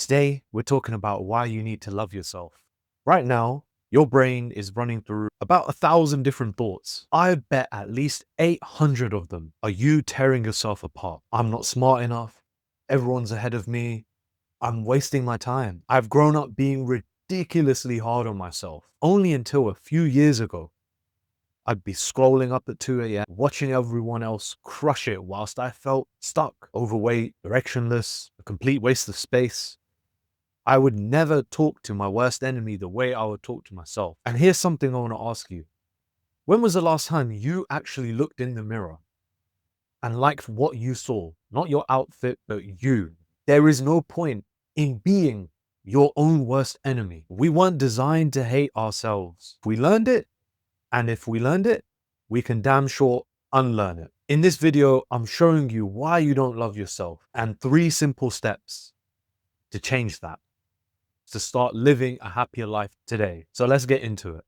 Today, we're talking about why you need to love yourself. Right now, your brain is running through about 1,000 different thoughts. I bet at least 800 of them are you tearing yourself apart. I'm not smart enough. Everyone's ahead of me. I'm wasting my time. I've grown up being ridiculously hard on myself. Only until a few years ago, I'd be scrolling up at 2 a.m., watching everyone else crush it whilst I felt stuck, overweight, directionless, a complete waste of space. I would never talk to my worst enemy the way I would talk to myself. And here's something I want to ask you. When was the last time you actually looked in the mirror and liked what you saw? Not your outfit, but you. There is no point in being your own worst enemy. We weren't designed to hate ourselves. We learned it, and if we learned it, we can damn sure unlearn it. In this video, I'm showing you why you don't love yourself and 3 simple steps to change that, to start living a happier life today. So let's get into it.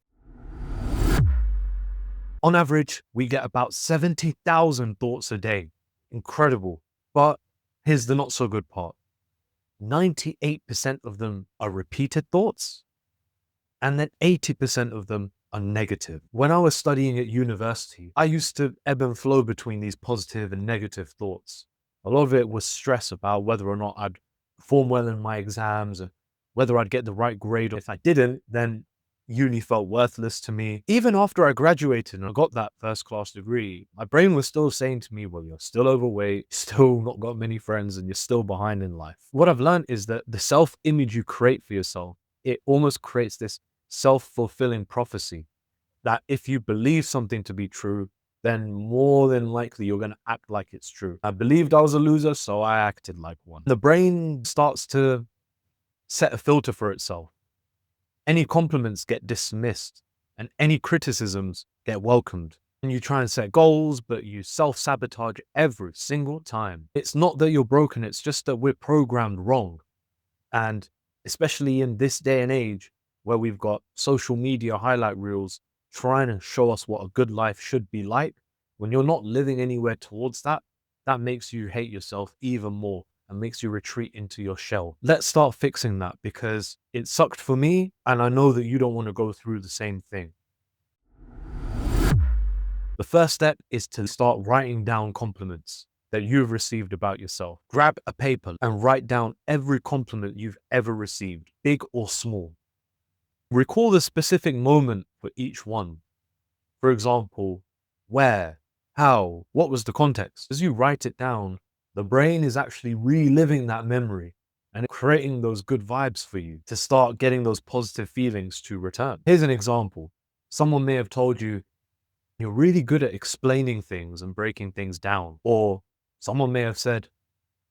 On average, we get about 70,000 thoughts a day. Incredible. But here's the not so good part. 98% of them are repeated thoughts, and then 80% of them are negative. When I was studying at university, I used to ebb and flow between these positive and negative thoughts. A lot of it was stress about whether or not I'd perform well in my exams, or whether I'd get the right grade. If I didn't, then uni felt worthless to me. Even after I graduated and I got that first-class degree, my brain was still saying to me, well, you're still overweight, still not got many friends, and you're still behind in life. What I've learned is that the self-image you create for yourself, it almost creates this self-fulfilling prophecy that if you believe something to be true, then more than likely you're going to act like it's true. I believed I was a loser, so I acted like one. The brain starts to set a filter for itself. Any compliments get dismissed and any criticisms get welcomed. And you try and set goals, but you self-sabotage every single time. It's not that you're broken, it's just that we're programmed wrong. And especially in this day and age where we've got social media highlight reels trying to show us what a good life should be like, when you're not living anywhere towards that, that makes you hate yourself even more and makes you retreat into your shell. Let's start fixing that, because it sucked for me and I know that you don't want to go through the same thing. The first step is to start writing down compliments that you've received about yourself. Grab a paper and write down every compliment you've ever received, big or small. Recall the specific moment for each one. For example, where, how, what was the context? As you write it down, the brain is actually reliving that memory and creating those good vibes for you to start getting those positive feelings to return. Here's an example. Someone may have told you, you're really good at explaining things and breaking things down. Or someone may have said,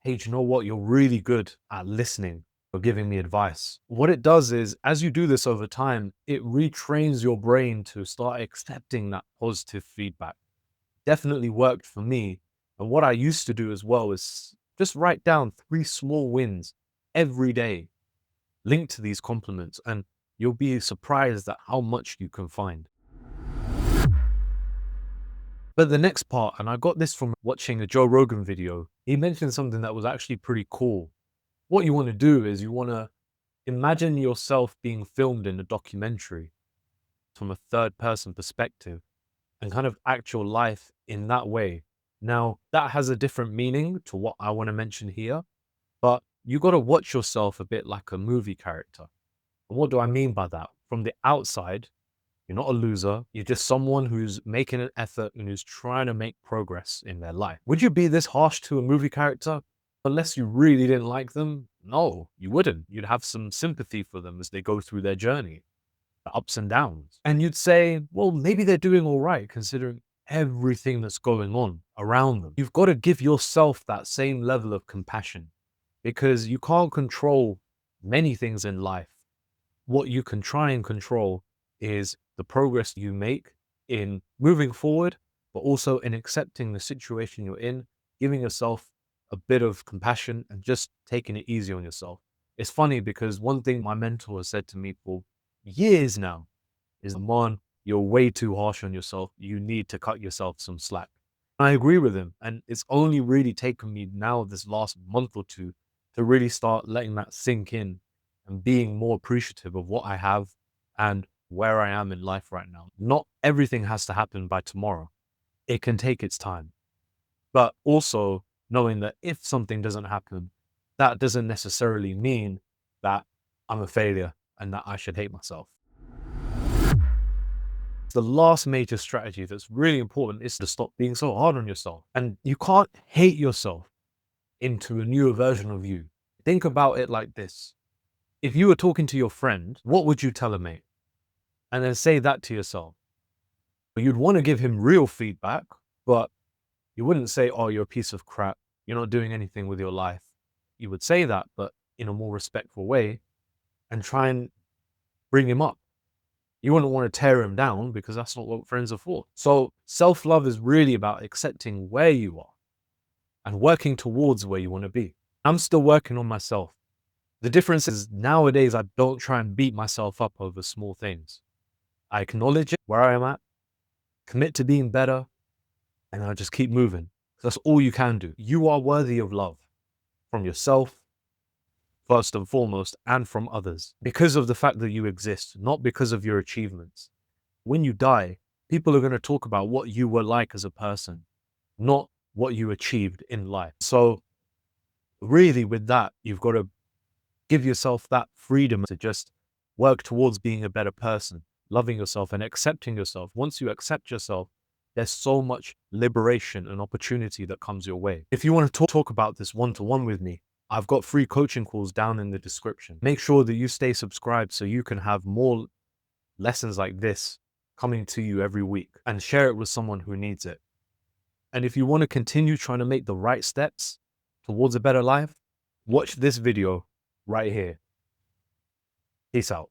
hey, do you know what? You're really good at listening or giving me advice. What it does is, as you do this over time, it retrains your brain to start accepting that positive feedback. Definitely worked for me. And what I used to do as well is just write down 3 small wins every day linked to these compliments, and you'll be surprised at how much you can find. But the next part, and I got this from watching a Joe Rogan video, he mentioned something that was actually pretty cool. What you want to do is you want to imagine yourself being filmed in a documentary from a third-person perspective and kind of act your life in that way. Now, that has a different meaning to what I want to mention here, but you got to watch yourself a bit like a movie character. And what do I mean by that? From the outside, you're not a loser. You're just someone who's making an effort and who's trying to make progress in their life. Would you be this harsh to a movie character? Unless you really didn't like them? No, you wouldn't. You'd have some sympathy for them as they go through their journey, the ups and downs. And you'd say, well, maybe they're doing all right considering everything that's going on around them. You've got to give yourself that same level of compassion, because you can't control many things in life. What you can try and control is the progress you make in moving forward, but also in accepting the situation you're in, giving yourself a bit of compassion and just taking it easy on yourself. It's funny because one thing my mentor has said to me for years now is, man, you're way too harsh on yourself. You need to cut yourself some slack. I agree with him. And it's only really taken me now this last month or two to really start letting that sink in and being more appreciative of what I have and where I am in life right now. Not everything has to happen by tomorrow. It can take its time. But also knowing that if something doesn't happen, that doesn't necessarily mean that I'm a failure and that I should hate myself. The last major strategy that's really important is to stop being so hard on yourself. And you can't hate yourself into a newer version of you. Think about it like this. If you were talking to your friend, what would you tell him, mate? And then say that to yourself. You'd want to give him real feedback, but you wouldn't say, oh, you're a piece of crap. You're not doing anything with your life. You would say that, but in a more respectful way, and try and bring him up. You wouldn't want to tear him down because that's not what friends are for. So self-love is really about accepting where you are and working towards where you want to be. I'm still working on myself. The difference is nowadays I don't try and beat myself up over small things. I acknowledge it, where I am at, commit to being better, and I just keep moving. That's all you can do. You are worthy of love from yourself, first and foremost, and from others, because of the fact that you exist, not because of your achievements. When you die, people are going to talk about what you were like as a person, not what you achieved in life. So really with that, you've got to give yourself that freedom to just work towards being a better person, loving yourself and accepting yourself. Once you accept yourself, there's so much liberation and opportunity that comes your way. If you want to talk about this one-to-one with me, I've got free coaching calls down in the description. Make sure that you stay subscribed so you can have more lessons like this coming to you every week, and share it with someone who needs it. And if you want to continue trying to make the right steps towards a better life, watch this video right here. Peace out.